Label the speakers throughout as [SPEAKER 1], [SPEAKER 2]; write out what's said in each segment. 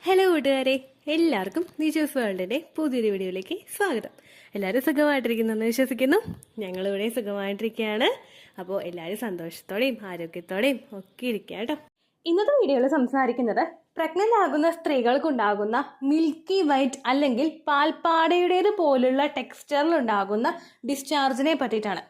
[SPEAKER 1] Hello കൂട്ടുകാരെ, എല്ലാവർക്കും നിജോസ് വേൾഡിൻ്റെ പുതിയൊരു വീഡിയോയിലേക്ക് സ്വാഗതം. എല്ലാവരും സുഖമായിട്ടിരിക്കുന്നെന്ന് വിശ്വസിക്കുന്നു. ഞങ്ങളിവിടെ സുഖമായിട്ടിരിക്കുകയാണ്. അപ്പോൾ എല്ലാവരും സന്തോഷത്തോടെയും ആരോഗ്യത്തോടെയും ഒക്കെ ഇരിക്കുക കേട്ടോ. ഇന്നത്തെ വീഡിയോയിൽ സംസാരിക്കുന്നത് പ്രഗ്നൻ്റ് ആകുന്ന സ്ത്രീകൾക്കുണ്ടാകുന്ന മിൽക്കി വൈറ്റ് അല്ലെങ്കിൽ പാൽപ്പാടയുടേത് പോലുള്ള ടെക്സ്ചറിലുണ്ടാകുന്ന ഡിസ്ചാർജിനെ പറ്റിയിട്ടാണ്.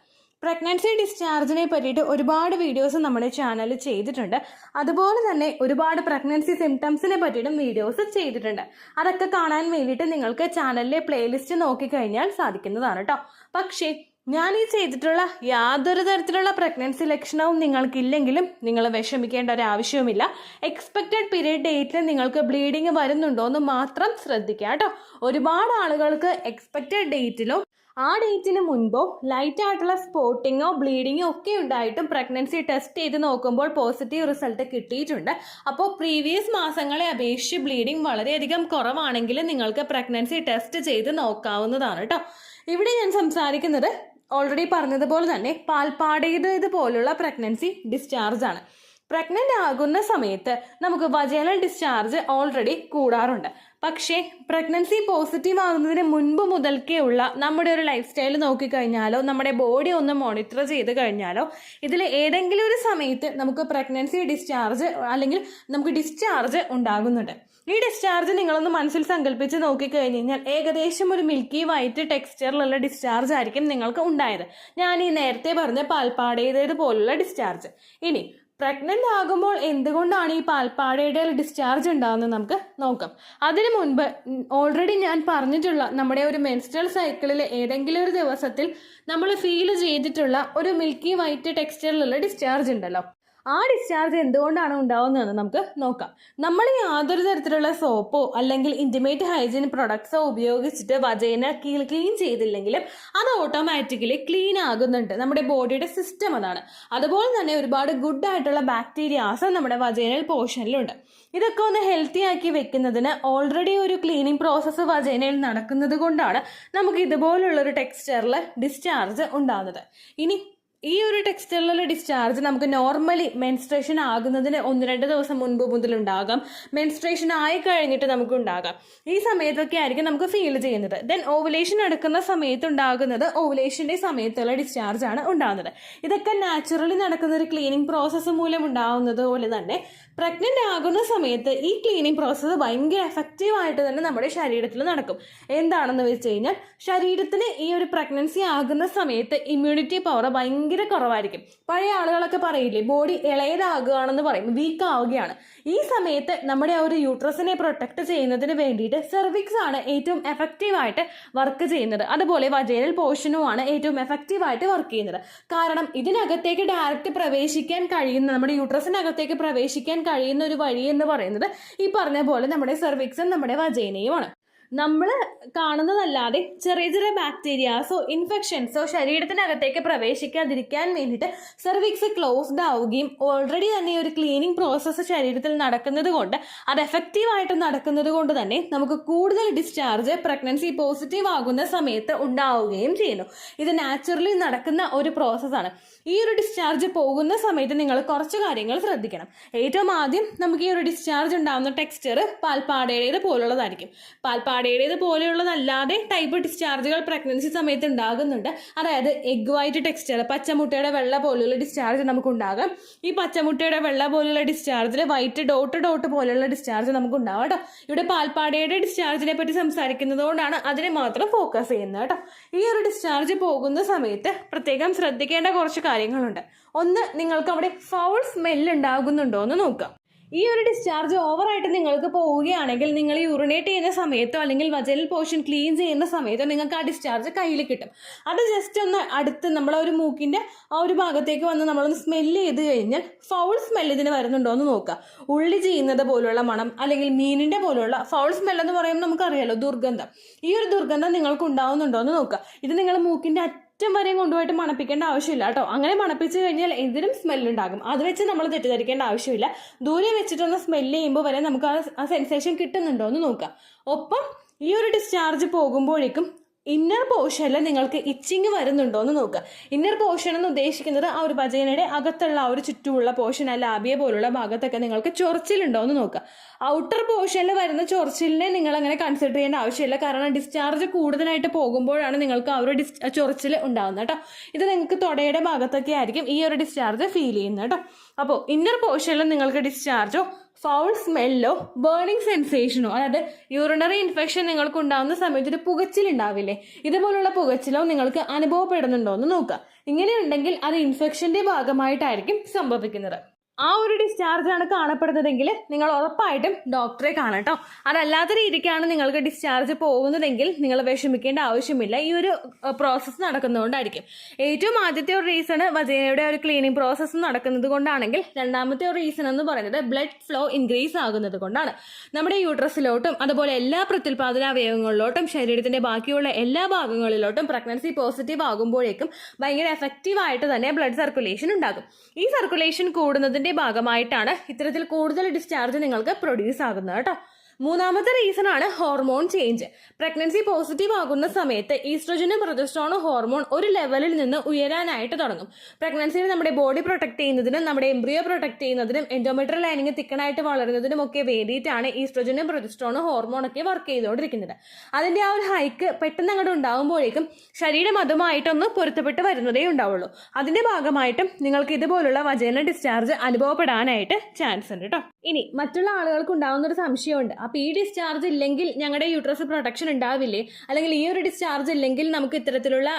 [SPEAKER 1] പ്രഗ്നൻസി ഡിസ്ചാർജിനെ പറ്റിയിട്ട് ഒരുപാട് വീഡിയോസ് നമ്മുടെ ചാനലിൽ ചെയ്തിട്ടുണ്ട്. അതുപോലെ തന്നെ ഒരുപാട് പ്രഗ്നൻസി സിംറ്റംസിനെ പറ്റിയിട്ടും വീഡിയോസ് ചെയ്തിട്ടുണ്ട്. അതൊക്കെ കാണാൻ വേണ്ടിയിട്ട് നിങ്ങൾക്ക് ചാനലിലെ പ്ലേലിസ്റ്റ് നോക്കിക്കഴിഞ്ഞാൽ സാധിക്കുന്നതാണ് കേട്ടോ. പക്ഷേ ഞാൻ ഈ ചെയ്തിട്ടുള്ള യാതൊരു തരത്തിലുള്ള പ്രഗ്നൻസി ലക്ഷണവും നിങ്ങൾക്കില്ലെങ്കിലും നിങ്ങൾ വിഷമിക്കേണ്ട ഒരു ആവശ്യവുമില്ല. എക്സ്പെക്റ്റഡ് പീരീഡ് ഡേറ്റിൽ നിങ്ങൾക്ക് ബ്ലീഡിങ് വരുന്നുണ്ടോ എന്ന് മാത്രം ശ്രദ്ധിക്കുക കേട്ടോ. ഒരുപാട് ആളുകൾക്ക് എക്സ്പെക്റ്റഡ് ഡേറ്റിലോ ആ ഡേറ്റിന് മുൻപോ ലൈറ്റ് ആയിട്ടുള്ള സ്പോട്ടിങ്ങോ ബ്ലീഡിങ്ങോ ഒക്കെ ഉണ്ടായിട്ടും പ്രഗ്നൻസി ടെസ്റ്റ് ചെയ്ത് നോക്കുമ്പോൾ പോസിറ്റീവ് റിസൾട്ട് കിട്ടിയിട്ടുണ്ട്. അപ്പോൾ പ്രീവിയസ് മാസങ്ങളെ അപേക്ഷിച്ച് ബ്ലീഡിങ് വളരെയധികം കുറവാണെങ്കിൽ നിങ്ങൾക്ക് പ്രഗ്നൻസി ടെസ്റ്റ് ചെയ്ത് നോക്കാവുന്നതാണ് കേട്ടോ. ഇവിടെ ഞാൻ സംസാരിക്കുന്നത് ഓൾറെഡി പറഞ്ഞതുപോലെ തന്നെ പാൽപ്പാടയുടേത് പോലുള്ള പ്രഗ്നൻസി ഡിസ്ചാർജ് ആണ്. പ്രഗ്നൻ്റ് ആകുന്ന സമയത്ത് നമുക്ക് വജൈനൽ ഡിസ്ചാർജ് ഓൾറെഡി കൂടാറുണ്ട്. പക്ഷേ പ്രഗ്നൻസി പോസിറ്റീവ് ആകുന്നതിന് മുൻപ് മുതൽക്കേ ഉള്ള നമ്മുടെ ഒരു ലൈഫ് സ്റ്റൈൽ നോക്കിക്കഴിഞ്ഞാലോ നമ്മുടെ ബോഡി ഒന്ന് മോണിറ്റർ ചെയ്ത് കഴിഞ്ഞാലോ ഇതിൽ ഏതെങ്കിലും ഒരു സമയത്ത് നമുക്ക് പ്രഗ്നൻസി ഡിസ്ചാർജ് അല്ലെങ്കിൽ നമുക്ക് ഡിസ്ചാർജ് ഉണ്ടാകുന്നുണ്ട്. ഈ ഡിസ്ചാർജ് നിങ്ങളൊന്ന് മനസ്സിൽ സങ്കല്പിച്ച് നോക്കിക്കഴിഞ്ഞ് കഴിഞ്ഞാൽ ഏകദേശം ഒരു മിൽക്കി വൈറ്റ് ടെക്സ്ചറിലുള്ള ഡിസ്ചാർജ് ആയിരിക്കും നിങ്ങൾക്ക് ഉണ്ടായത്. ഞാൻ ഈ നേരത്തെ പറഞ്ഞ പാൽപ്പാടയുടേത് പോലുള്ള ഡിസ്ചാർജ്. ഇനി പ്രഗ്നൻ്റ് ആകുമ്പോൾ എന്തുകൊണ്ടാണ് ഈ പാൽപ്പാടയുടെ ഡിസ്ചാർജ് ഉണ്ടാകുന്നത് നമുക്ക് നോക്കാം. അതിനു മുൻപ് ഓൾറെഡി ഞാൻ പറഞ്ഞിട്ടുള്ള നമ്മുടെ ഒരു മെൻസ്ട്രൽ സൈക്കിളിൽ ഏതെങ്കിലും ഒരു ദിവസത്തിൽ നമ്മൾ ഫീൽ ചെയ്തിട്ടുള്ള ഒരു മിൽക്കി വൈറ്റ് ടെക്സ്ചറിലുള്ള ഡിസ്ചാർജ് ഉണ്ടല്ലോ, ആ ഡിസ്ചാർജ് എന്തുകൊണ്ടാണ് ഉണ്ടാവുന്നതെന്ന് നമുക്ക് നോക്കാം. നമ്മൾ യാതൊരു തരത്തിലുള്ള സോപ്പോ അല്ലെങ്കിൽ ഇൻറ്റിമേറ്റ് ഹൈജീൻ പ്രൊഡക്ട്സോ ഉപയോഗിച്ചിട്ട് വജൈന ക്ലീൻ ചെയ്തില്ലെങ്കിലും അത് ഓട്ടോമാറ്റിക്കലി ക്ലീൻ ആകുന്നുണ്ട്. നമ്മുടെ ബോഡിയുടെ സിസ്റ്റം അതാണ്. അതുപോലെ തന്നെ ഒരുപാട് ഗുഡ് ആയിട്ടുള്ള ബാക്ടീരിയാസ് നമ്മുടെ വജൈനൽ പോർഷനിലുണ്ട്. ഇതൊക്കെ ഒന്ന് ഹെൽത്തി ആക്കി വെക്കുന്നതിന് ഓൾറെഡി ഒരു ക്ലീനിങ് പ്രോസസ്സ് വജൈനയിൽ നടക്കുന്നത് കൊണ്ടാണ് നമുക്ക് ഇതുപോലുള്ളൊരു ടെക്സ്ചറിൽ ഡിസ്ചാർജ് ഉണ്ടാകുന്നത്. ഇനി ഈ ഒരു ടെക്സ്ചറിലുള്ള ഡിസ്ചാർജ് നമുക്ക് നോർമലി മെൻസ്ട്രേഷൻ ആകുന്നതിന് 1-2 ദിവസം മുൻപ് മുതലുണ്ടാകാം. മെൻസ്ട്രേഷൻ ആയി കഴിഞ്ഞിട്ട് നമുക്ക് ഉണ്ടാകാം. ഈ സമയത്തൊക്കെ ആയിരിക്കും നമുക്ക് ഫീൽ ചെയ്യുന്നത്. ദെൻ ഓവുലേഷൻ എടുക്കുന്ന സമയത്ത് ഉണ്ടാകുന്നത് ഓവുലേഷൻ്റെ സമയത്തുള്ള ഡിസ്ചാർജ് ആണ് ഉണ്ടാകുന്നത്. ഇതൊക്കെ നാച്ചുറലി നടക്കുന്ന ഒരു ക്ലീനിങ് പ്രോസസ്സ് മൂലം ഉണ്ടാകുന്നത് പോലെ തന്നെ പ്രഗ്നൻ്റ് ആകുന്ന സമയത്ത് ഈ ക്ലീനിങ് പ്രോസസ്സ് ഭയങ്കര എഫക്റ്റീവായിട്ട് തന്നെ നമ്മുടെ ശരീരത്തിൽ നടക്കും. എന്താണെന്ന് വെച്ച് കഴിഞ്ഞാൽ ശരീരത്തിന് ഈ ഒരു പ്രഗ്നൻസി ആകുന്ന സമയത്ത് ഇമ്മ്യൂണിറ്റി പവർ ഭയങ്കര കുറവായിരിക്കും. പഴയ ആളുകളൊക്കെ പറയില്ലേ, ബോഡി ഇളയതാകുകയാണെന്ന് പറയും, വീക്ക് ആവുകയാണ്. ഈ സമയത്ത് നമ്മുടെ ആ ഒരു യൂട്രസിനെ പ്രൊട്ടക്ട് ചെയ്യുന്നതിന് വേണ്ടിയിട്ട് സെർവിക്സ് ആണ് ഏറ്റവും എഫക്റ്റീവായിട്ട് വർക്ക് ചെയ്യുന്നത്. അതുപോലെ വജൈനൽ പോർഷനുമാണ് ഏറ്റവും എഫക്റ്റീവായിട്ട് വർക്ക് ചെയ്യുന്നത്. കാരണം ഇതിനകത്തേക്ക് ഡയറക്റ്റ് പ്രവേശിക്കാൻ കഴിയുന്ന, നമ്മുടെ യൂട്രസിനകത്തേക്ക് പ്രവേശിക്കാൻ കഴിയുന്ന ഒരു വഴി എന്ന് പറയുന്നത് ഈ പറഞ്ഞ പോലെ നമ്മുടെ സെർവിക്സും നമ്മുടെ വജൈനയുമാണ്. നമ്മൾ കാണുന്നതല്ലാതെ ചെറിയ ചെറിയ ബാക്ടീരിയാസോ ഇൻഫെക്ഷൻസോ ശരീരത്തിനകത്തേക്ക് പ്രവേശിക്കാതിരിക്കാൻ വേണ്ടിയിട്ട് സെർവിക്സ് ക്ലോസ്ഡ് ആവുകയും ഓൾറെഡി തന്നെ ഒരു ക്ലീനിങ് പ്രോസസ്സ് ശരീരത്തിൽ നടക്കുന്നത് കൊണ്ട് അത് എഫക്റ്റീവായിട്ട് നടക്കുന്നത് കൊണ്ട് തന്നെ നമുക്ക് കൂടുതൽ ഡിസ്ചാർജ് പ്രഗ്നൻസി പോസിറ്റീവ് ആകുന്ന സമയത്ത് ഉണ്ടാവുകയും ചെയ്യുന്നു. ഇത് നാച്ചുറലി നടക്കുന്ന ഒരു പ്രോസസ്സാണ്. ഈ ഒരു ഡിസ്ചാർജ് പോകുന്ന സമയത്ത് നിങ്ങൾ കുറച്ച് കാര്യങ്ങൾ ശ്രദ്ധിക്കണം. ഏറ്റവും ആദ്യം നമുക്ക് ഈ ഒരു ഡിസ്ചാർജ് ഉണ്ടാകുന്ന ടെക്സ്ചർ പാൽപ്പാടയുടേത് പോലുള്ളതായിരിക്കും. പാൽപ്പാടയുടേത് പോലെയുള്ളതല്ലാതെ ടൈപ്പ് ഡിസ്ചാർജുകൾ പ്രഗ്നൻസി സമയത്ത് ഉണ്ടാകുന്നുണ്ട്. അതായത് എഗ് വൈറ്റ് ടെക്സ്ചർ, പച്ചമുട്ടയുടെ വെള്ള പോലുള്ള ഡിസ്ചാർജ് നമുക്ക് ഉണ്ടാകാം. ഈ പച്ചമുട്ടയുടെ വെള്ള പോലുള്ള ഡിസ്ചാർജിൽ വൈറ്റ് ഡോട്ട് പോലുള്ള ഡിസ്ചാർജ് നമുക്ക് ഉണ്ടാവാം കേട്ടോ. ഇവിടെ പാൽപ്പാടയുടെ ഡിസ്ചാർജിനെ പറ്റി സംസാരിക്കുന്നത് കൊണ്ടാണ് അതിനെ മാത്രം ഫോക്കസ് ചെയ്യുന്നത് കേട്ടോ. ഈ ഒരു ഡിസ്ചാർജ് പോകുന്ന സമയത്ത് പ്രത്യേകം ശ്രദ്ധിക്കേണ്ട കുറച്ച് കാര്യങ്ങളുണ്ട്. ഒന്ന്, നിങ്ങൾക്ക് അവിടെ ഫൗൾ സ്മെല്ല് ഉണ്ടാകുന്നുണ്ടോ എന്ന് നോക്കുക. ഈ ഒരു ഡിസ്ചാർജ് ഓവറായിട്ട് നിങ്ങൾക്ക് പോവുകയാണെങ്കിൽ നിങ്ങൾ യൂറിനേറ്റ് ചെയ്യുന്ന സമയത്തോ അല്ലെങ്കിൽ വജൈനൽ പോർഷൻ ക്ലീൻ ചെയ്യുന്ന സമയത്തോ നിങ്ങൾക്ക് ആ ഡിസ്ചാർജ് കയ്യിൽ കിട്ടും. അത് ജസ്റ്റ് ഒന്ന് അടുത്ത് നമ്മളെ ഒരു മൂക്കിൻ്റെ ആ ഒരു ഭാഗത്തേക്ക് വന്ന് നമ്മളൊന്ന് സ്മെല്ല് ചെയ്ത് കഴിഞ്ഞാൽ ഫൗൾ സ്മെല്ല് ഇതിന് വരുന്നുണ്ടോ എന്ന് നോക്കുക. ഉള്ളി ചെയ്യുന്നത് പോലുള്ള മണം അല്ലെങ്കിൽ മീനിൻ്റെ പോലുള്ള ഫൗൾ സ്മെല്ലെന്ന് പറയുമ്പോൾ നമുക്കറിയാലോ, ദുർഗന്ധം. ഈ ഒരു ദുർഗന്ധം നിങ്ങൾക്ക് ഉണ്ടാവുന്നുണ്ടോ എന്ന് നോക്കുക. ഇത് നിങ്ങൾ മൂക്കിൻ്റെ അറ്റം വരെയും കൊണ്ടുപോയിട്ട് മണപ്പിക്കേണ്ട ആവശ്യമില്ല കേട്ടോ. അങ്ങനെ മണപ്പിച്ച് കഴിഞ്ഞാൽ എന്തിനും സ്മെല്ലുണ്ടാകും. അത് വെച്ച് നമ്മൾ തെറ്റിദ്ധരിക്കേണ്ട ആവശ്യമില്ല. ദൂരെ വെച്ചിട്ടൊന്ന് സ്മെല്ല് ചെയ്യുമ്പോൾ വരെ നമുക്ക് ആ സെൻസേഷൻ കിട്ടുന്നുണ്ടോ എന്ന് നോക്കുക. ഒപ്പം ഈ ഒരു ഡിസ്ചാർജ് പോകുമ്പോഴേക്കും ഇന്നർ പോർഷനിൽ നിങ്ങൾക്ക് ഇച്ചിങ് വരുന്നുണ്ടോ എന്ന് നോക്കുക. ഇന്നർ പോർഷൻ എന്ന് ഉദ്ദേശിക്കുന്നത് ആ ഒരു വജൈനയുടെ അകത്തുള്ള ആ ഒരു ചുറ്റുമുള്ള പോർഷൻ, ലാബിയ പോലുള്ള ഭാഗത്തൊക്കെ നിങ്ങൾക്ക് ചൊറിച്ചിലുണ്ടോ എന്ന് നോക്കുക. ഔട്ടർ പോർഷനിൽ വരുന്ന ചൊറിച്ചിലിനെ നിങ്ങൾ അങ്ങനെ കൺസിഡർ ചെയ്യേണ്ട ആവശ്യമില്ല. കാരണം ഡിസ്ചാർജ് കൂടുതലായിട്ട് പോകുമ്പോഴാണ് നിങ്ങൾക്ക് ആ ഒരു ചൊറിച്ചിൽ ഉണ്ടാകുന്നത് കേട്ടോ. ഇത് നിങ്ങൾക്ക് തൊടയുടെ ഭാഗത്തൊക്കെ ആയിരിക്കും ഈ ഒരു ഡിസ്ചാർജ് ഫീൽ ചെയ്യുന്നത് കേട്ടോ. അപ്പോൾ ഇന്നർ പോർഷനിൽ നിങ്ങൾക്ക് ഡിസ്ചാർജോ ഫൗൾ സ്മെല്ലോ ബേണിംഗ് സെൻസേഷനോ, അതായത് യൂറിനറി ഇൻഫെക്ഷൻ നിങ്ങൾക്ക് ഉണ്ടാകുന്ന സമയത്ത് ഒരു പുകച്ചിലുണ്ടാവില്ലേ, ഇതുപോലുള്ള പുകച്ചിലോ നിങ്ങൾക്ക് അനുഭവപ്പെടുന്നുണ്ടോ എന്ന് നോക്കുക. ഇങ്ങനെയുണ്ടെങ്കിൽ അത് ഇൻഫെക്ഷന്റെ ഭാഗമായിട്ടായിരിക്കും സംഭവിക്കുന്നത്. ആ ഒരു ഡിസ്ചാർജ് ആണ് കാണപ്പെടുന്നതെങ്കിൽ നിങ്ങൾ ഉറപ്പായിട്ടും ഡോക്ടറെ കാണാം കേട്ടോ. അതല്ലാത്ത രീതിക്കാണ് നിങ്ങൾക്ക് ഡിസ്ചാർജ് പോകുന്നതെങ്കിൽ നിങ്ങൾ വിഷമിക്കേണ്ട ആവശ്യമില്ല. ഈ ഒരു പ്രോസസ്സ് നടക്കുന്നതുകൊണ്ടായിരിക്കും. ഏറ്റവും ആദ്യത്തെ ഒരു റീസൺ വജൈനയുടെ ഒരു ക്ലീനിങ് പ്രോസസ്സ് നടക്കുന്നത് കൊണ്ടാണെങ്കിൽ, രണ്ടാമത്തെ ഒരു റീസൺ എന്ന് പറയുന്നത് ബ്ലഡ് ഫ്ലോ ഇൻക്രീസ് ആകുന്നത് കൊണ്ടാണ്. നമ്മുടെ യൂട്രസിലോട്ടും അതുപോലെ എല്ലാ പ്രത്യുൽപാദന അവയവങ്ങളിലോട്ടും ശരീരത്തിന്റെ ബാക്കിയുള്ള എല്ലാ ഭാഗങ്ങളിലോട്ടും പ്രഗ്നൻസി പോസിറ്റീവ് ആകുമ്പോഴേക്കും ഭയങ്കര എഫക്റ്റീവായിട്ട് തന്നെ ബ്ലഡ് സർക്കുലേഷൻ ഉണ്ടാകും. ഈ സർക്കുലേഷൻ കൂടുന്നതിന്റെ ഭാഗമായിട്ടാണ് ഇത്തരത്തിൽ കൂടുതൽ ഡിസ്ചാർജ് നിങ്ങൾക്ക് പ്രൊഡ്യൂസ് ആകുന്നത് കേട്ടോ. മൂന്നാമത്തെ റീസൺ ആണ് ഹോർമോൺ ചേഞ്ച്. പ്രഗ്നൻസി പോസിറ്റീവ് ആകുന്ന സമയത്ത് ഈസ്ട്രോജനും പ്രൊജസ്ട്രോണും ഹോർമോൺ ഒരു ലെവലിൽ നിന്ന് ഉയരാനായിട്ട് തുടങ്ങും. പ്രഗ്നൻസിയിൽ നമ്മുടെ ബോഡി പ്രൊട്ടക്ട് ചെയ്യുന്നതിനും നമ്മുടെ എംബ്രിയോ പ്രൊട്ടക്ട് ചെയ്യുന്നതിനും എൻഡോമെട്രിയൽ ലൈനിങ് തിക്കണായിട്ട് വളരുന്നതിനും ഒക്കെ വേണ്ടിയിട്ടാണ് ഈസ്ട്രോജനും പ്രൊജസ്ട്രോണും ഹോർമോണൊക്കെ വർക്ക് ചെയ്തുകൊണ്ടിരിക്കുന്നത്. അതിന്റെ ആ ഒരു ഹൈക്ക് പെട്ടെന്ന് അങ്ങോട്ട് ഉണ്ടാകുമ്പോഴേക്കും ശരീരം അതുമായിട്ടൊന്ന് പൊരുത്തപ്പെട്ട് വരുന്നതേ ഉണ്ടാവുള്ളൂ. അതിന്റെ ഭാഗമായിട്ടും നിങ്ങൾക്ക് ഇതുപോലുള്ള വജൈനൽ ഡിസ്ചാർജ് അനുഭവപ്പെടാനായിട്ട് ചാൻസ് ഉണ്ട് കേട്ടോ. ഇനി മറ്റുള്ള ആളുകൾക്ക് ഉണ്ടാകുന്ന ഒരു സംശയമുണ്ട്, അപ്പോൾ ഈ ഡിസ്ചാർജ് ഇല്ലെങ്കിൽ ഞങ്ങളുടെ യൂട്രസ് പ്രൊട്ടക്ഷൻ ഉണ്ടാവില്ലേ, അല്ലെങ്കിൽ ഈ ഒരു ഡിസ്ചാർജ് ഇല്ലെങ്കിൽ നമുക്ക് ഇത്തരത്തിലുള്ള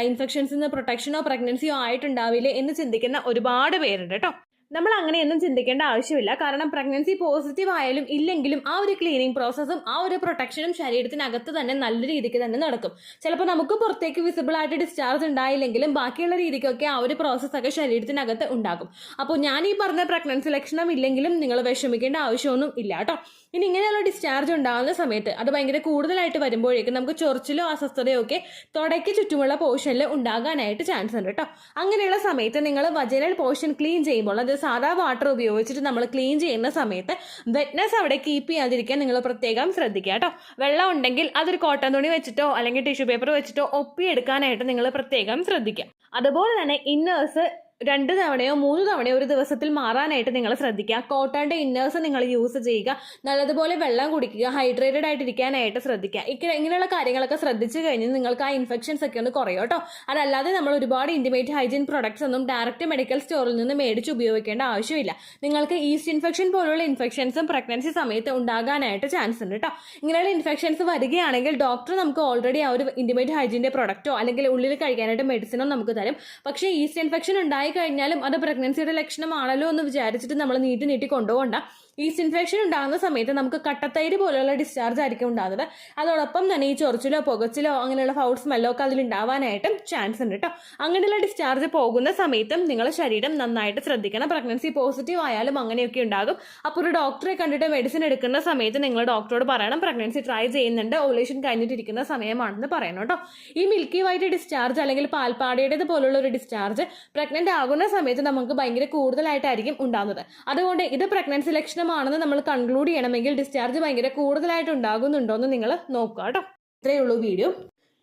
[SPEAKER 1] ഇൻഫെക്ഷൻസിൽ നിന്ന് പ്രൊട്ടക്ഷനോ പ്രഗ്നൻസിയോ ആയിട്ടുണ്ടാവില്ലേ എന്ന് ചിന്തിക്കുന്ന ഒരുപാട് പേരുണ്ട് കേട്ടോ. നമ്മൾ അങ്ങനെയൊന്നും ചിന്തിക്കേണ്ട ആവശ്യമില്ല. കാരണം പ്രഗ്നൻസി പോസിറ്റീവ് ആയാലും ഇല്ലെങ്കിലും ആ ഒരു ക്ലീനിങ് പ്രോസസ്സും ആ ഒരു പ്രൊട്ടക്ഷനും ശരീരത്തിനകത്ത് തന്നെ നല്ല രീതിക്ക് തന്നെ നടക്കും. ചിലപ്പോൾ നമുക്ക് പുറത്തേക്ക് വിസിബിൾ ആയിട്ട് ഡിസ്ചാർജ് ഉണ്ടായില്ലെങ്കിലും ബാക്കിയുള്ള രീതിക്കൊക്കെ ആ ഒരു പ്രോസസ്സൊക്കെ ശരീരത്തിനകത്ത് ഉണ്ടാകും. അപ്പോൾ ഞാൻ ഈ പറഞ്ഞ പ്രഗ്നൻസി ലക്ഷണം ഇല്ലെങ്കിലും നിങ്ങൾ വിഷമിക്കേണ്ട ആവശ്യമൊന്നും ഇല്ല കേട്ടോ. ഇനി ഇങ്ങനെയുള്ള ഡിസ്ചാർജ് ഉണ്ടാകുന്ന സമയത്ത് അത് ഭയങ്കര കൂടുതലായിട്ട് വരുമ്പോഴേക്കും നമുക്ക് ചൊറിച്ചിലോ അസ്വസ്ഥതയോ ഒക്കെ തൊടയ്ക്ക് ചുറ്റുമുള്ള പോർഷനിൽ ഉണ്ടാകാനായിട്ട് ചാൻസ് ഉണ്ട് കേട്ടോ. അങ്ങനെയുള്ള സമയത്ത് നിങ്ങൾ വജൈനൽ പോർഷൻ ക്ലീൻ ചെയ്യുമ്പോൾ, അത് സാധാ വാട്ടർ ഉപയോഗിച്ചിട്ട് നമ്മൾ ക്ലീൻ ചെയ്യുന്ന സമയത്ത് വെറ്റ്നസ് അവിടെ കീപ്പ് ചെയ്യാതിരിക്കാൻ നിങ്ങൾ പ്രത്യേകം ശ്രദ്ധിക്കുക കേട്ടോ. വെള്ളം ഉണ്ടെങ്കിൽ അതൊരു കോട്ടൺ തുണി വെച്ചിട്ടോ അല്ലെങ്കിൽ ടിഷ്യൂ പേപ്പർ വെച്ചിട്ടോ ഒപ്പിയെടുക്കാനായിട്ട് നിങ്ങൾ പ്രത്യേകം ശ്രദ്ധിക്കുക. അതുപോലെ തന്നെ ഇന്നേഴ്സ് 2 തവണയോ 3 തവണയോ ഒരു ദിവസത്തിൽ മാറാനായിട്ട് നിങ്ങൾ ശ്രദ്ധിക്കുക. കോട്ടന്റെ ഇന്നേഴ്സ് നിങ്ങൾ യൂസ് ചെയ്യുക. നല്ലതുപോലെ വെള്ളം കുടിക്കുക. ഹൈഡ്രേറ്റഡ് ആയിട്ടിരിക്കാനായിട്ട് ശ്രദ്ധിക്കുക. ഇങ്ങനെയുള്ള കാര്യങ്ങളൊക്കെ ശ്രദ്ധിച്ചു കഴിഞ്ഞാൽ നിങ്ങൾക്ക് ആ ഇൻഫെക്ഷൻസ് ഒക്കെ ഒന്ന് കുറയും കേട്ടോ. അതല്ലാതെ നമ്മൾ ഒരുപാട് ഇന്റിമേറ്റ് ഹൈജീൻ പ്രൊഡക്ട്സ് ഒന്നും ഡയറക്റ്റ് മെഡിക്കൽ സ്റ്റോറിൽ നിന്ന് മേടിച്ച് ഉപയോഗിക്കേണ്ട ആവശ്യമില്ല. നിങ്ങൾക്ക് ഈസ്റ്റ് ഇൻഫെക്ഷൻ പോലുള്ള ഇൻഫെക്ഷൻസും പ്രഗ്നൻസി സമയത്ത് ഉണ്ടാകാനായിട്ട് ചാൻസ് ഉണ്ട് കേട്ടോ. ഇങ്ങനെയുള്ള ഇൻഫെക്ഷൻസ് വരികയാണെങ്കിൽ ഡോക്ടർ നമുക്ക് ഓൾറെഡി ആ ഒരു ഇന്റിമേറ്റ് ഹൈജീൻ്റെ പ്രൊഡക്റ്റോ അല്ലെങ്കിൽ ഉള്ളിൽ കഴിക്കാനായിട്ട് മെഡിസിനോ നമുക്ക് തരും. പക്ഷേ ഈസ്റ്റ് ഇൻഫെക്ഷൻ ഉണ്ടായി കഴിഞ്ഞാലും അത് പ്രഗ്നൻസിയുടെ ലക്ഷണമാണല്ലോ എന്ന് വിചാരിച്ചിട്ട് നമ്മൾ നീട്ടി കൊണ്ടുപോകണ്ട. ഈസ്റ്റ് ഇൻഫെക്ഷൻ ഉണ്ടാകുന്ന സമയത്ത് നമുക്ക് കട്ടത്തൈര് പോലെയുള്ള ഡിസ്ചാർജ് ആയിരിക്കും ഉണ്ടാകുന്നത്. അതോടൊപ്പം തന്നെ ഈ ചൊറിച്ചിലോ പുകച്ചിലോ അങ്ങനെയുള്ള ഫൗൾ സ്മെല്ലോ ഒക്കെ അതിൽ ഉണ്ടാവാനായിട്ടും ചാൻസ് ഉണ്ട് കേട്ടോ. അങ്ങനെയുള്ള ഡിസ്ചാർജ് പോകുന്ന സമയത്തും നിങ്ങൾ ശരീരം നന്നായിട്ട് ശ്രദ്ധിക്കണം. പ്രഗ്നൻസി പോസിറ്റീവ് ആയാലും അങ്ങനെയൊക്കെ ഉണ്ടാകും. അപ്പോൾ ഒരു ഡോക്ടറെ കണ്ടിട്ട് മെഡിസിൻ എടുക്കുന്ന സമയത്ത് നിങ്ങൾ ഡോക്ടറോട് പറയണം പ്രഗ്നൻസി ട്രൈ ചെയ്യുന്നുണ്ട്, ഓവുലേഷൻ കഴിഞ്ഞിട്ടിരിക്കുന്ന സമയമാണെന്ന് പറയണം കേട്ടോ. ഈ മിൽക്കി വൈറ്റ് ഡിസ്ചാർജ് അല്ലെങ്കിൽ പാൽപ്പാടിയുടേത് പോലുള്ള ഒരു ഡിസ്ചാർജ് പ്രഗ്നന്റ് ആകുന്ന സമയത്ത് നമുക്ക് ഭയങ്കര കൂടുതലായിട്ടായിരിക്കും ഉണ്ടാകുന്നത്. അതുകൊണ്ട് ഇത് പ്രഗ്നൻസി ലക്ഷണമാണെന്ന് നമ്മൾ കൺക്ലൂഡ് ചെയ്യണമെങ്കിൽ ഡിസ്ചാർജ് ഭയങ്കര കൂടുതലായിട്ട് ഉണ്ടാകുന്നുണ്ടോ എന്ന് നിങ്ങൾ നോക്കുക കേട്ടോ. ഇത്രയേ ഉള്ളൂ വീഡിയോ.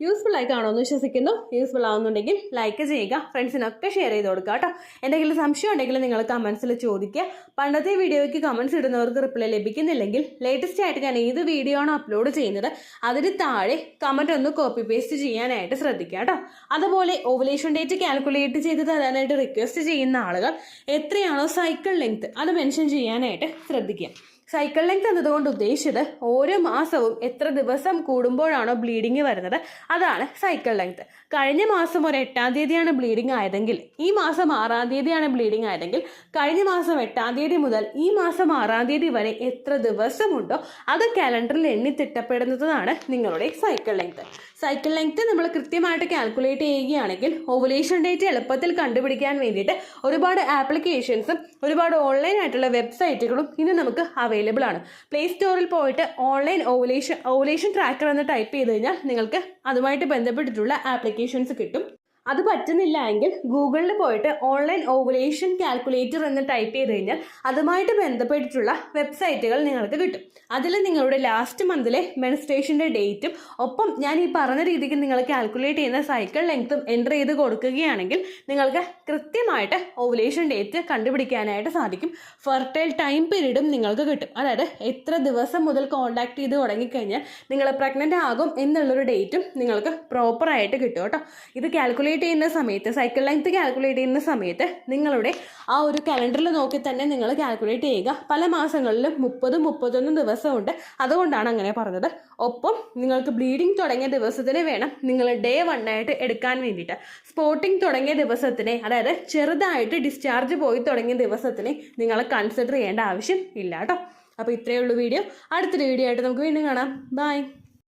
[SPEAKER 1] യൂസ്ഫുൾ ആയി കാണുമെന്ന് വിശ്വസിക്കുന്നു. യൂസ്ഫുൾ ആവുന്നുണ്ടെങ്കിൽ ലൈക്ക് ചെയ്യുക, ഫ്രണ്ട്സിനൊക്കെ ഷെയർ ചെയ്ത് കൊടുക്കുക കേട്ടോ. എന്തെങ്കിലും സംശയം ഉണ്ടെങ്കിൽ നിങ്ങൾ കമൻസിൽ ചോദിക്കുക. പണ്ടത്തെ വീഡിയോയ്ക്ക് കമൻസ് ഇടുന്നവർക്ക് റിപ്ലൈ ലഭിക്കുന്നില്ലെങ്കിൽ ലേറ്റസ്റ്റ് ആയിട്ട് ഞാൻ ഏത് വീഡിയോ ആണോ അപ്ലോഡ് ചെയ്യുന്നത് അതിന് താഴെ കമൻറ്റ് ഒന്ന് കോപ്പി പേസ്റ്റ് ചെയ്യാനായിട്ട് ശ്രദ്ധിക്കുക കേട്ടോ. അതുപോലെ ഓവുലേഷൻ ഡേറ്റ് കാൽക്കുലേറ്റ് ചെയ്ത് തരാനായിട്ട് റിക്വസ്റ്റ് ചെയ്യുന്ന ആളുകൾ എത്രയാണോ സൈക്കിൾ ലെങ്ത് അത് മെൻഷൻ ചെയ്യാനായിട്ട് ശ്രദ്ധിക്കുക. സൈക്കിൾ ലെങ്ത് എന്നതുകൊണ്ട് ഉദ്ദേശിച്ചത് ഓരോ മാസവും എത്ര ദിവസം കൂടുമ്പോഴാണോ ബ്ലീഡിങ് വരുന്നത് അതാണ് സൈക്കിൾ ലെങ്ത്. കഴിഞ്ഞ മാസം ഒരു 8-ാം തീയതിയാണ് ബ്ലീഡിങ് ആയതെങ്കിൽ ഈ മാസം 6-ാം തീയതിയാണ് ബ്ലീഡിങ് ആയതെങ്കിൽ കഴിഞ്ഞ മാസം 8-ാം തീയതി മുതൽ ഈ മാസം 6-ാം തീയതി വരെ എത്ര ദിവസമുണ്ടോ അത് കാലണ്ടറിൽ എണ്ണി തിട്ടപ്പെടുന്നതാണ് നിങ്ങളുടെ സൈക്കിൾ ലെങ്ത്. സൈക്കിൾ ലെങ്ത് നമ്മൾ കൃത്യമായിട്ട് കാൽക്കുലേറ്റ് ചെയ്യുകയാണെങ്കിൽ ഓവുലേഷൻ ഡേറ്റ് എളുപ്പത്തിൽ കണ്ടുപിടിക്കാൻ വേണ്ടിയിട്ട് ഒരുപാട് ആപ്ലിക്കേഷൻസും ഒരുപാട് ഓൺലൈൻ ആയിട്ടുള്ള വെബ്സൈറ്റുകളും ഇന്ന് നമുക്ക് അവൈലബിൾ ആണ്. പ്ലേ സ്റ്റോറിൽ പോയിട്ട് ഓൺലൈൻ ഓവുലേഷൻ ട്രാക്കർ എന്ന് ടൈപ്പ് ചെയ്ത് കഴിഞ്ഞാൽ നിങ്ങൾക്ക് അതുമായിട്ട് ബന്ധപ്പെട്ടിട്ടുള്ള ആപ്ലിക്കേഷൻസ് കിട്ടും. അത് പറ്റുന്നില്ല എങ്കിൽ ഗൂഗിളിൽ പോയിട്ട് ഓൺലൈൻ ഓവുലേഷൻ കാൽക്കുലേറ്റർ എന്ന് ടൈപ്പ് ചെയ്ത് കഴിഞ്ഞാൽ അതുമായിട്ട് ബന്ധപ്പെട്ടിട്ടുള്ള വെബ്സൈറ്റുകൾ നിങ്ങൾക്ക് കിട്ടും. അതിൽ നിങ്ങളുടെ ലാസ്റ്റ് മന്തിലെ മെൻസ്ട്രേഷൻ്റെ ഡേറ്റും ഒപ്പം ഞാൻ ഈ പറഞ്ഞ രീതിക്ക് നിങ്ങൾ കാൽക്കുലേറ്റ് ചെയ്യുന്ന സൈക്കിൾ ലെങ്ത്തും എൻ്റർ ചെയ്ത് കൊടുക്കുകയാണെങ്കിൽ നിങ്ങൾക്ക് കൃത്യമായിട്ട് ഓവുലേഷൻ ഡേറ്റ് കണ്ടുപിടിക്കാനായിട്ട് സാധിക്കും. ഫെർട്ടൈൽ ടൈം പീരീഡും നിങ്ങൾക്ക് കിട്ടും. അതായത് എത്ര ദിവസം മുതൽ കോൺടാക്ട് ചെയ്ത് തുടങ്ങിക്കഴിഞ്ഞാൽ നിങ്ങൾ പ്രഗ്നൻ്റ് ആകും എന്നുള്ളൊരു ഡേറ്റും നിങ്ങൾക്ക് പ്രോപ്പറായിട്ട് കിട്ടും കേട്ടോ. ഇത് കാൽക്കുലേറ്റ് ചെയ്യുന്ന സമയത്ത്, സൈക്കിൾ ലെങ്ത് കാൽക്കുലേറ്റ് ചെയ്യുന്ന സമയത്ത് നിങ്ങളുടെ ആ ഒരു കലണ്ടറിൽ നോക്കി തന്നെ നിങ്ങൾ കാൽക്കുലേറ്റ് ചെയ്യുക. പല മാസങ്ങളിലും 30-31 ദിവസമുണ്ട്, അതുകൊണ്ടാണ് അങ്ങനെ പറഞ്ഞത്. ഒപ്പം നിങ്ങൾക്ക് ബ്ലീഡിങ് തുടങ്ങിയ ദിവസത്തിന് വേണം നിങ്ങൾ ഡേ 1 ആയിട്ട് എടുക്കാൻ വേണ്ടിയിട്ട്. സ്പോട്ടിങ് തുടങ്ങിയ ദിവസത്തിനെ, അതായത് ചെറുതായിട്ട് ഡിസ്ചാർജ് പോയി തുടങ്ങിയ ദിവസത്തിനെ നിങ്ങൾ കൺസിഡർ ചെയ്യേണ്ട ആവശ്യം ഇല്ല കേട്ടോ. അപ്പോൾ ഇത്രയേ ഉള്ളൂ വീഡിയോ. അടുത്തൊരു വീഡിയോ ആയിട്ട് നമുക്ക് വീണ്ടും കാണാം. ബൈ.